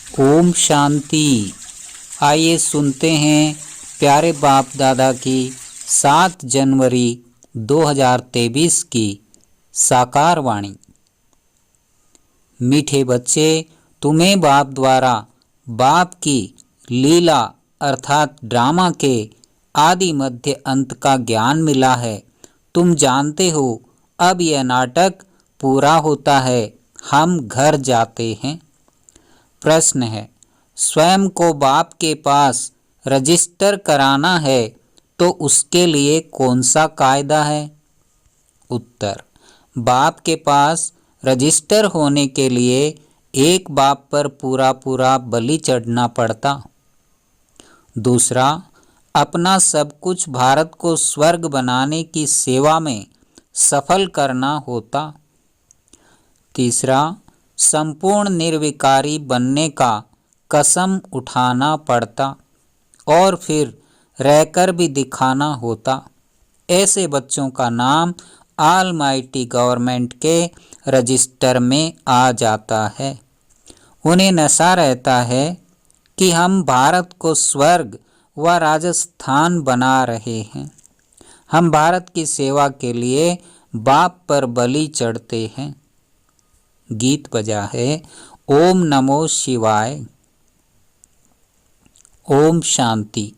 ओम शांति। आइए सुनते हैं प्यारे बाप दादा की 7 जनवरी 2023 की साकार वाणी। मीठे बच्चे, तुम्हें बाप द्वारा बाप की लीला अर्थात ड्रामा के आदि मध्य अंत का ज्ञान मिला है। तुम जानते हो अब यह नाटक पूरा होता है, हम घर जाते हैं। प्रश्न है, स्वयं को बाप के पास रजिस्टर कराना है तो उसके लिए कौन सा कायदा है? उत्तर, बाप के पास रजिस्टर होने के लिए एक बाप पर पूरा पूरा बलि चढ़ना पड़ता। दूसरा, अपना सब कुछ भारत को स्वर्ग बनाने की सेवा में सफल करना होता। तीसरा, संपूर्ण निर्विकारी बनने का कसम उठाना पड़ता और फिर रहकर भी दिखाना होता। ऐसे बच्चों का नाम ऑलमाइटी गवर्नमेंट के रजिस्टर में आ जाता है। उन्हें नशा रहता है कि हम भारत को स्वर्ग व राजस्थान बना रहे हैं। हम भारत की सेवा के लिए बाप पर बलि चढ़ते हैं। गीत बजा है ओम नमो शिवाय। ओम शांति।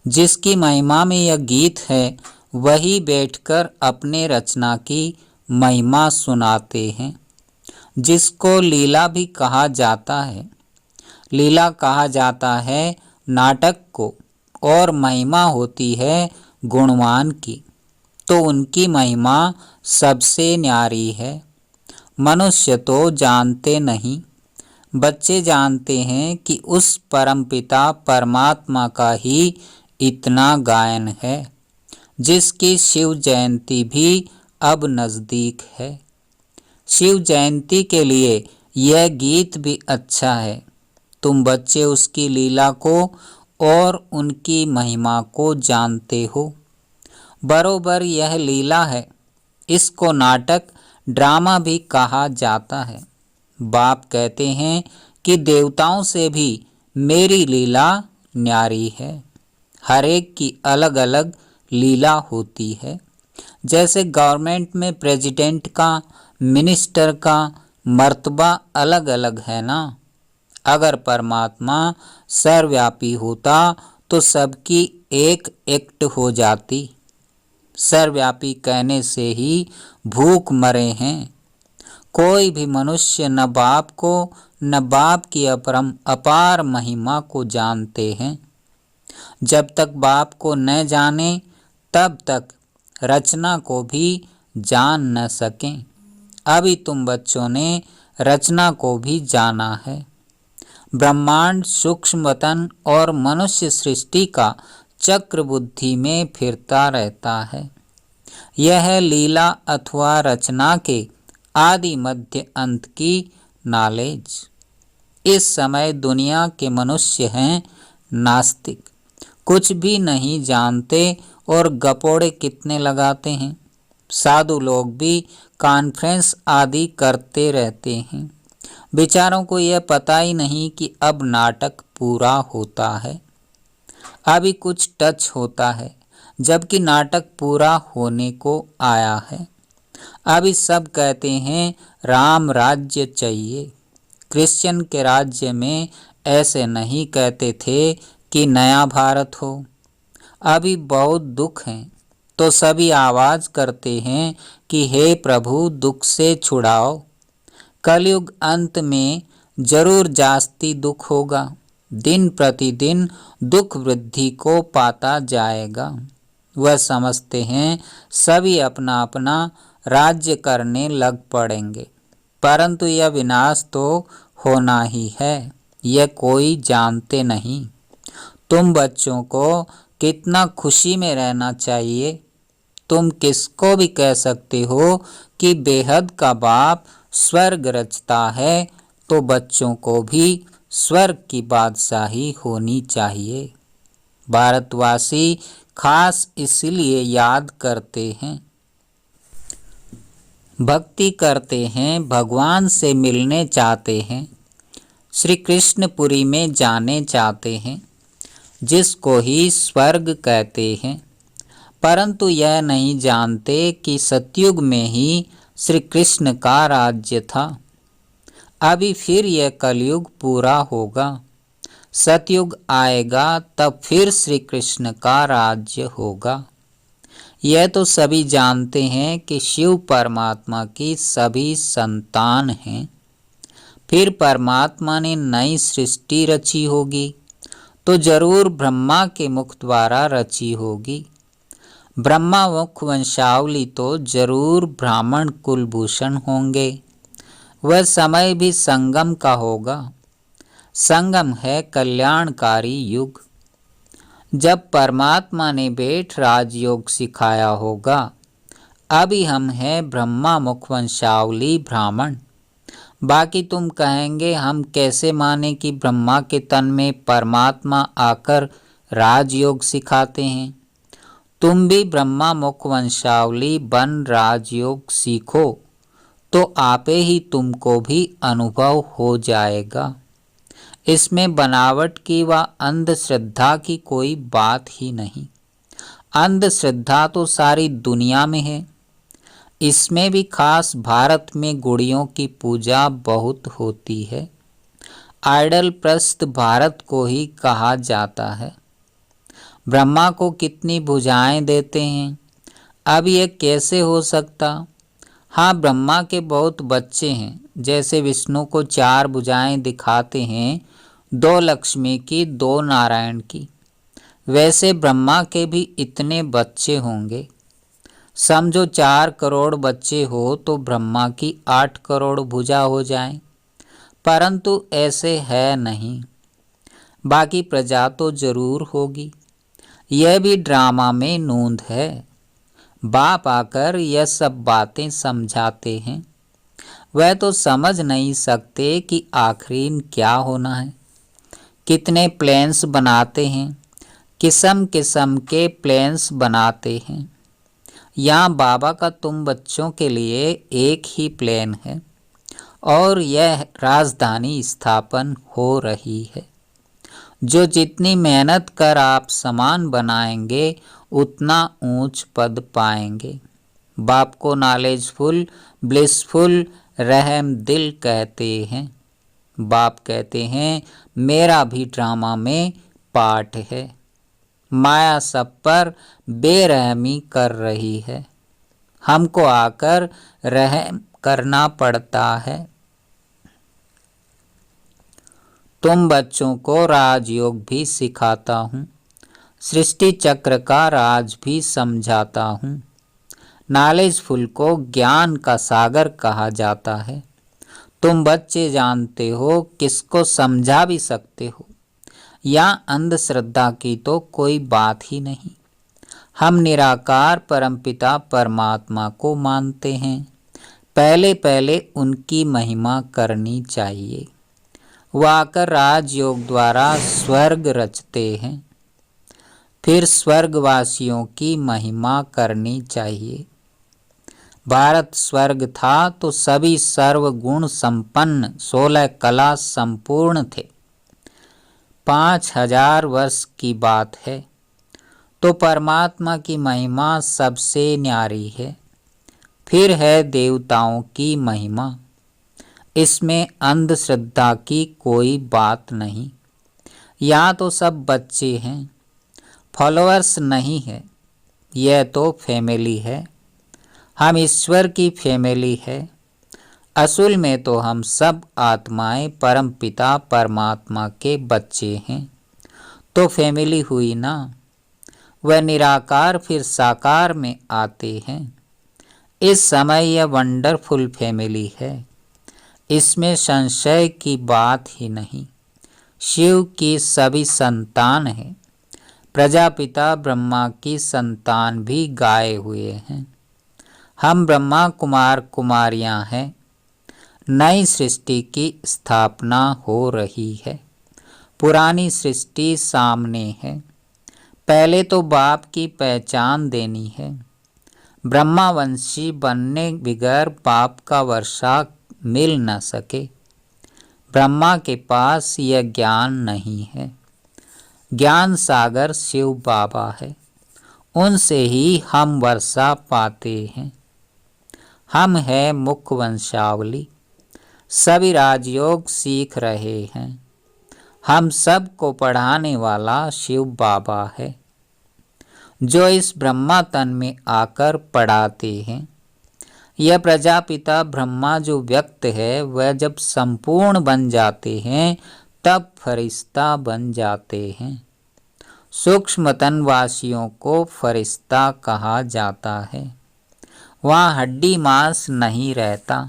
जिसकी महिमा में यह गीत है वही बैठकर अपने रचना की महिमा सुनाते हैं, जिसको लीला भी कहा जाता है। लीला कहा जाता है नाटक को और महिमा होती है गुणवान की, तो उनकी महिमा सबसे न्यारी है। मनुष्य तो जानते नहीं, बच्चे जानते हैं कि उस परमपिता परमात्मा का ही इतना गायन है, जिसकी शिव जयंती भी अब नज़दीक है। शिव जयंती के लिए यह गीत भी अच्छा है। तुम बच्चे उसकी लीला को और उनकी महिमा को जानते हो। बरोबर यह लीला है, इसको नाटक ड्रामा भी कहा जाता है। बाप कहते हैं कि देवताओं से भी मेरी लीला न्यारी है। हर एक की अलग अलग लीला होती है। जैसे गवर्नमेंट में प्रेसिडेंट का, मिनिस्टर का मर्तबा अलग अलग है ना। अगर परमात्मा सर्वव्यापी होता तो सबकी एक एक्ट हो जाती। सर्वव्यापी कहने से ही भूख मरे हैं। कोई भी मनुष्य न बाप को न बाप की अपरम अपार महिमा को जानते हैं। जब तक बाप को न जाने तब तक रचना को भी जान न सकें। अभी तुम बच्चों ने रचना को भी जाना है। ब्रह्मांड सूक्ष्म वतन और मनुष्य सृष्टि का चक्र बुद्धि में फिरता रहता है। यह लीला अथवा रचना के आदि मध्य अंत की नॉलेज। इस समय दुनिया के मनुष्य हैं नास्तिक, कुछ भी नहीं जानते और गपोड़े कितने लगाते हैं। साधु लोग भी कॉन्फ्रेंस आदि करते रहते हैं। बेचारों को यह पता ही नहीं कि अब नाटक पूरा होता है, अभी कुछ टच होता है, जबकि नाटक पूरा होने को आया है। अभी सब कहते हैं राम राज्य चाहिए। क्रिश्चियन के राज्य में ऐसे नहीं कहते थे कि नया भारत हो। अभी बहुत दुख हैं तो सभी आवाज़ करते हैं कि हे प्रभु दुख से छुड़ाओ। कलयुग अंत में जरूर जास्ती दुख होगा। दिन प्रतिदिन दुख वृद्धि को पाता जाएगा। वह समझते हैं सभी अपना अपना राज्य करने लग पड़ेंगे, परंतु यह विनाश तो होना ही है, यह कोई जानते नहीं। तुम बच्चों को कितना खुशी में रहना चाहिए। तुम किसको भी कह सकते हो कि बेहद का बाप स्वर्ग रचता है, तो बच्चों को भी स्वर्ग की बादशाही होनी चाहिए। भारतवासी खास इसलिए याद करते हैं, भक्ति करते हैं, भगवान से मिलने चाहते हैं। श्री कृष्णपुरी में जाने चाहते हैं, जिसको ही स्वर्ग कहते हैं, परंतु यह नहीं जानते कि सतयुग में ही श्री कृष्ण का राज्य था। अभी फिर यह कलयुग पूरा होगा, सतयुग आएगा, तब फिर श्री कृष्ण का राज्य होगा। यह तो सभी जानते हैं कि शिव परमात्मा की सभी संतान हैं। फिर परमात्मा ने नई सृष्टि रची होगी तो जरूर ब्रह्मा के मुख द्वारा रची होगी। ब्रह्मा मुख वंशावली तो जरूर ब्राह्मण कुलभूषण होंगे। वह समय भी संगम का होगा। संगम है कल्याणकारी युग, जब परमात्मा ने बेठ राजयोग सिखाया होगा। अभी हम हैं ब्रह्मा मुख वंशावली ब्राह्मण। बाकी तुम कहेंगे हम कैसे माने कि ब्रह्मा के तन में परमात्मा आकर राजयोग सिखाते हैं। तुम भी ब्रह्मा मुख वंशावली बन राजयोग सीखो तो आपे ही तुमको भी अनुभव हो जाएगा। इसमें बनावट की व अंधश्रद्धा की कोई बात ही नहीं। अंधश्रद्धा तो सारी दुनिया में है। इसमें भी खास भारत में गुड़ियों की पूजा बहुत होती है। आइडल प्रस्त भारत को ही कहा जाता है। ब्रह्मा को कितनी भुजाएं देते हैं, अब यह कैसे हो सकता। हाँ, ब्रह्मा के बहुत बच्चे हैं। जैसे विष्णु को 4 भुजाएं दिखाते हैं, 2 लक्ष्मी की, 2 नारायण की, वैसे ब्रह्मा के भी इतने बच्चे होंगे। समझो 4 करोड़ बच्चे हो तो ब्रह्मा की 8 करोड़ भुजा हो जाए, परंतु ऐसे है नहीं। बाकी प्रजा तो जरूर होगी। यह भी ड्रामा में नूंद है। बाप आकर यह सब बातें समझाते हैं। वह तो समझ नहीं सकते कि आखिर क्या होना है। कितने प्लेन्स बनाते हैं, किस्म किस्म के प्लेन्स बनाते हैं। यहाँ बाबा का तुम बच्चों के लिए एक ही प्लेन है और यह राजधानी स्थापन हो रही है। जो जितनी मेहनत कर आप सामान बनाएंगे उतना ऊंच पद पाएंगे। बाप को नॉलेजफुल, ब्लिसफुल, रहम दिल कहते हैं। बाप कहते हैं मेरा भी ड्रामा में पार्ट है। माया सब पर बेरहमी कर रही है, हमको आकर रहम करना पड़ता है। तुम बच्चों को राजयोग भी सिखाता हूँ, सृष्टि चक्र का राज भी समझाता हूँ। नॉलेजफुल को ज्ञान का सागर कहा जाता है। तुम बच्चे जानते हो, किसको समझा भी सकते हो। या अंधश्रद्धा की तो कोई बात ही नहीं। हम निराकार परमपिता परमात्मा को मानते हैं। पहले पहले उनकी महिमा करनी चाहिए। वह आकर राजयोग द्वारा स्वर्ग रचते हैं, फिर स्वर्गवासियों की महिमा करनी चाहिए। भारत स्वर्ग था तो सभी सर्वगुण संपन्न 16 कला संपूर्ण थे। 5000 वर्ष की बात है तो परमात्मा की महिमा सबसे न्यारी है। फिर है देवताओं की महिमा। इसमें अंधश्रद्धा की कोई बात नहीं। यहाँ तो सब बच्चे हैं, फॉलोअर्स नहीं है। यह तो फैमिली है। हम ईश्वर की फैमिली है। असल में तो हम सब आत्माएं परमपिता परमात्मा के बच्चे हैं। तो फैमिली हुई ना। वह निराकार फिर साकार में आते हैं। इस समय यह वंडरफुल फैमिली है। इसमें संशय की बात ही नहीं। शिव की सभी संतान हैं। प्रजापिता ब्रह्मा की संतान भी गाए हुए हैं। हम ब्रह्मा कुमार कुमारियां हैं। नई सृष्टि की स्थापना हो रही है। पुरानी सृष्टि सामने है। पहले तो बाप की पहचान देनी है। ब्रह्मावंशी बनने बगैर बाप का वर्षा मिल न सके। ब्रह्मा के पास यह ज्ञान नहीं है। ज्ञान सागर शिव बाबा है, उनसे ही हम वर्षा पाते हैं। हम हैं मुख्य वंशावली, सभी राजयोग सीख रहे हैं। हम सबको पढ़ाने वाला शिव बाबा है, जो इस ब्रह्मा तन में आकर पढ़ाते हैं। यह प्रजापिता ब्रह्मा जो व्यक्त है, वह जब संपूर्ण बन जाते हैं तब फरिश्ता बन जाते हैं। सूक्ष्म तनवासियों को फरिश्ता कहा जाता है। वहाँ हड्डी मांस नहीं रहता।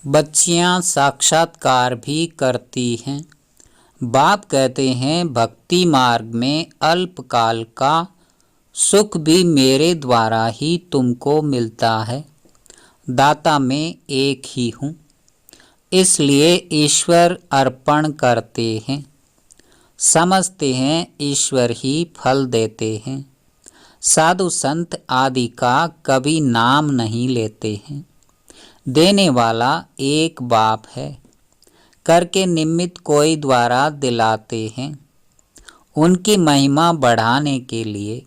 बच्चियाँ साक्षात्कार भी करती हैं। बाप कहते हैं भक्ति मार्ग में अल्पकाल का सुख भी मेरे द्वारा ही तुमको मिलता है। दाता मैं एक ही हूँ, इसलिए ईश्वर अर्पण करते हैं। समझते हैं ईश्वर ही फल देते हैं। साधु संत आदि का कभी नाम नहीं लेते हैं। देने वाला एक बाप है, करके निमित्त कोई द्वारा दिलाते हैं। उनकी महिमा बढ़ाने के लिए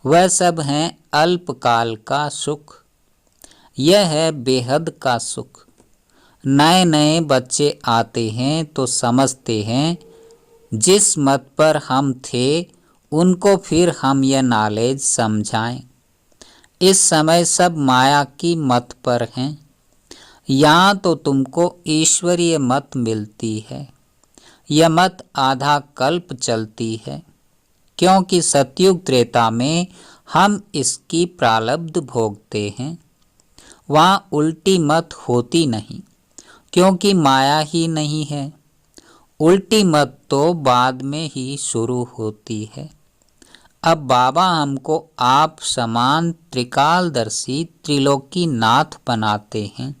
वह सब हैं अल्पकाल का सुख। यह है बेहद का सुख। नए नए बच्चे आते हैं तो समझते हैं जिस मत पर हम थे उनको फिर हम यह नॉलेज समझाएं। इस समय सब माया की मत पर हैं। यहाँ तो तुमको ईश्वरीय मत मिलती है। यह मत आधा कल्प चलती है, क्योंकि सतयुग त्रेता में हम इसकी प्रारब्ध भोगते हैं। वहाँ उल्टी मत होती नहीं, क्योंकि माया ही नहीं है। उल्टी मत तो बाद में ही शुरू होती है। अब बाबा हमको आप समान त्रिकालदर्शी त्रिलोकी नाथ बनाते हैं।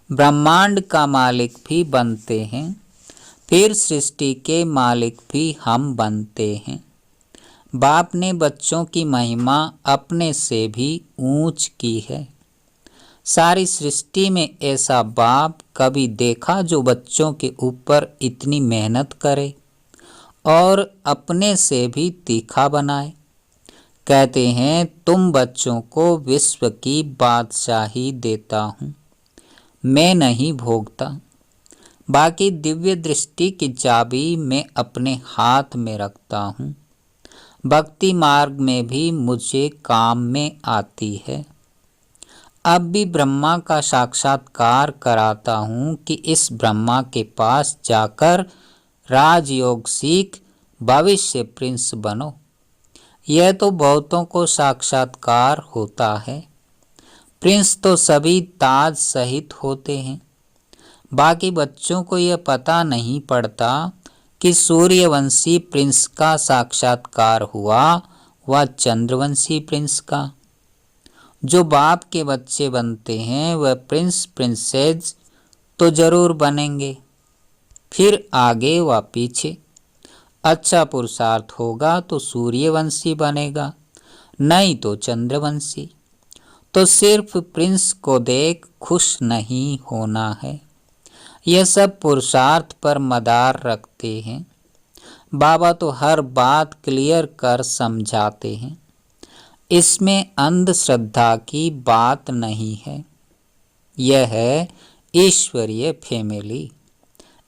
ब्रह्मांड का मालिक भी बनते हैं, फिर सृष्टि के मालिक भी हम बनते हैं। बाप ने बच्चों की महिमा अपने से भी ऊंच की है। सारी सृष्टि में ऐसा बाप कभी देखा जो बच्चों के ऊपर इतनी मेहनत करे और अपने से भी तीखा बनाए। कहते हैं तुम बच्चों को विश्व की बादशाही देता हूँ, मैं नहीं भोगता। बाकी दिव्य दृष्टि की चाबी मैं अपने हाथ में रखता हूँ। भक्ति मार्ग में भी मुझे काम में आती है। अब भी ब्रह्मा का साक्षात्कार कराता हूँ कि इस ब्रह्मा के पास जाकर राजयोग सीख भविष्य प्रिंस बनो। यह तो बहुतों को साक्षात्कार होता है। प्रिंस तो सभी ताज सहित होते हैं। बाकी बच्चों को यह पता नहीं पड़ता कि सूर्यवंशी प्रिंस का साक्षात्कार हुआ व चंद्रवंशी प्रिंस का। जो बाप के बच्चे बनते हैं वह प्रिंस प्रिंसेस तो जरूर बनेंगे, फिर आगे व पीछे। अच्छा पुरुषार्थ होगा तो सूर्यवंशी बनेगा, नहीं तो चंद्रवंशी। तो सिर्फ प्रिंस को देख खुश नहीं होना है। यह सब पुरुषार्थ पर मदार रखते हैं। बाबा तो हर बात क्लियर कर समझाते हैं। इसमें अंधश्रद्धा की बात नहीं है। यह है ईश्वरीय फैमिली।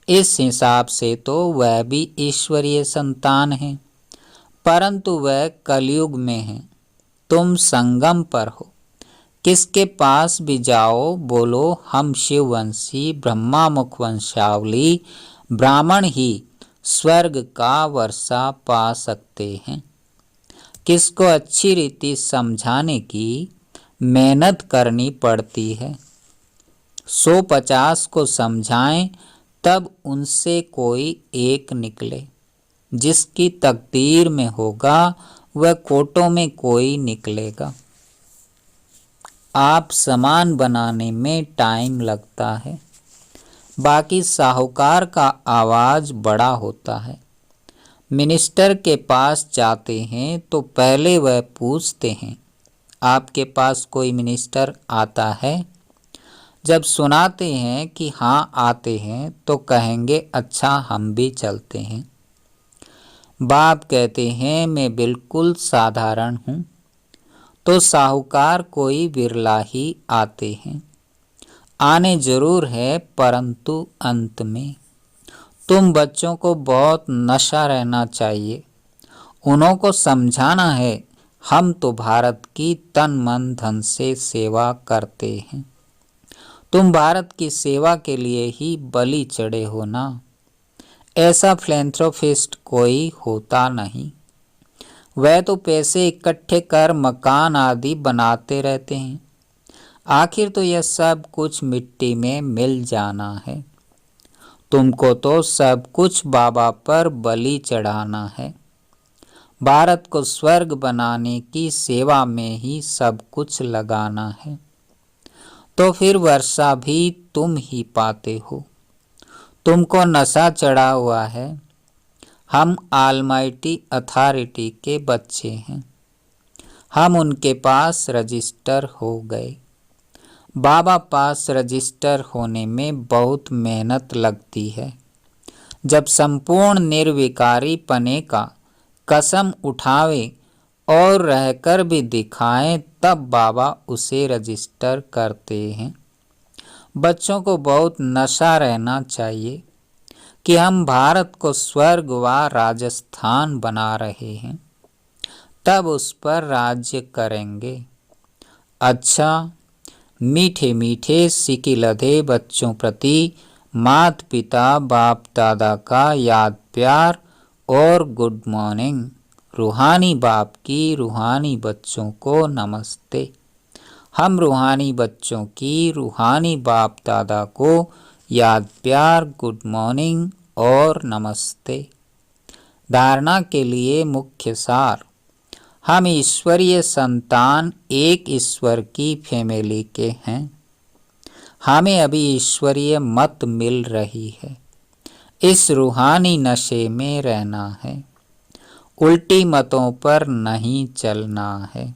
इस हिसाब से तो वह भी ईश्वरीय संतान है, परंतु वह कलयुग में है। तुम संगम पर हो। किसके पास भी जाओ बोलो हम शिववंशी ब्रह्मा मुख वंशावली ब्राह्मण ही स्वर्ग का वर्षा पा सकते हैं। किसको अच्छी रीति समझाने की मेहनत करनी पड़ती है। 150 को समझाएं तब उनसे कोई एक निकले। जिसकी तकदीर में होगा वह कोटों में कोई निकलेगा। आप सामान बनाने में टाइम लगता है। बाकी साहूकार का आवाज़ बड़ा होता है। मिनिस्टर के पास जाते हैं तो पहले वह पूछते हैं आपके पास कोई मिनिस्टर आता है। जब सुनाते हैं कि हाँ आते हैं तो कहेंगे अच्छा हम भी चलते हैं। बाप कहते हैं मैं बिल्कुल साधारण हूँ, तो साहूकार कोई बिरला ही आते हैं। आने जरूर है परंतु अंत में। तुम बच्चों को बहुत नशा रहना चाहिए, उन्हों को समझाना है हम तो भारत की तन मन धन से सेवा करते हैं। तुम भारत की सेवा के लिए ही बलि चढ़े हो ना। ऐसा फिलैंथ्रोपिस्ट कोई होता नहीं। वह तो पैसे इकट्ठे कर मकान आदि बनाते रहते हैं। आखिर तो यह सब कुछ मिट्टी में मिल जाना है। तुमको तो सब कुछ बाबा पर बलि चढ़ाना है। भारत को स्वर्ग बनाने की सेवा में ही सब कुछ लगाना है। तो फिर वर्षा भी तुम ही पाते हो। तुमको नशा चढ़ा हुआ है। हम ऑलमाइटी अथॉरिटी के बच्चे हैं। हम उनके पास रजिस्टर हो गए। बाबा पास रजिस्टर होने में बहुत मेहनत लगती है। जब संपूर्ण निर्विकारी पने का कसम उठावे और रहकर भी दिखाएं तब बाबा उसे रजिस्टर करते हैं। बच्चों को बहुत नशा रहना चाहिए कि हम भारत को स्वर्ग व राजस्थान बना रहे हैं, तब उस पर राज्य करेंगे। अच्छा, मीठे मीठे सिकिलधे बच्चों प्रति माता पिता बाप दादा का याद प्यार और गुड मॉर्निंग। रूहानी बाप की रूहानी बच्चों को नमस्ते। हम रूहानी बच्चों की रूहानी बाप दादा को याद प्यार गुड मॉर्निंग और नमस्ते। धारणा के लिए मुख्य सार। हम ईश्वरीय संतान एक ईश्वर की फैमिली के हैं। हमें अभी ईश्वरीय मत मिल रही है। इस रूहानी नशे में रहना है, उल्टी मतों पर नहीं चलना है।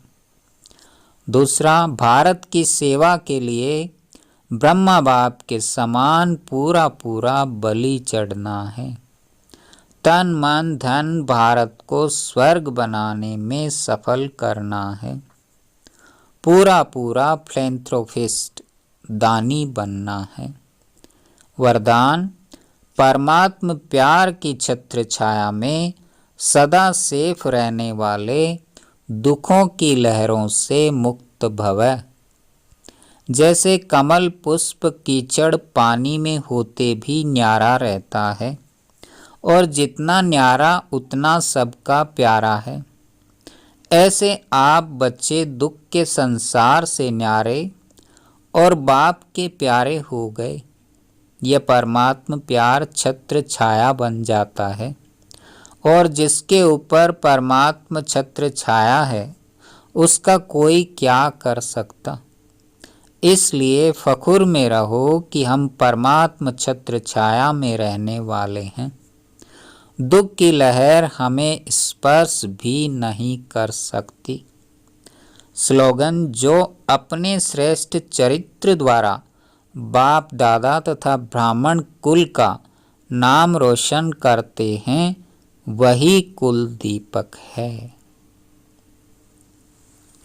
दूसरा, भारत की सेवा के लिए ब्रह्मा बाप के समान पूरा पूरा बलि चढ़ना है। तन मन धन भारत को स्वर्ग बनाने में सफल करना है। पूरा पूरा फिलैंथ्रोपिस्ट दानी बनना है। वरदान, परमात्म प्यार की छत्र छाया में सदा सेफ रहने वाले, दुखों की लहरों से मुक्त भवः। जैसे कमल पुष्प कीचड़ पानी में होते भी न्यारा रहता है और जितना न्यारा उतना सबका प्यारा है, ऐसे आप बच्चे दुख के संसार से न्यारे और बाप के प्यारे हो गए। यह परमात्म प्यार छत्र छाया बन जाता है और जिसके ऊपर परमात्म छत्र छाया है उसका कोई क्या कर सकता। इसलिए फखुर में रहो कि हम परमात्म छत्र छाया में रहने वाले हैं। दुख की लहर हमें स्पर्श भी नहीं कर सकती। स्लोगन, जो अपने श्रेष्ठ चरित्र द्वारा बाप दादा तथा ब्राह्मण कुल का नाम रोशन करते हैं वही कुल दीपक है।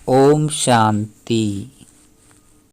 ओम शांति।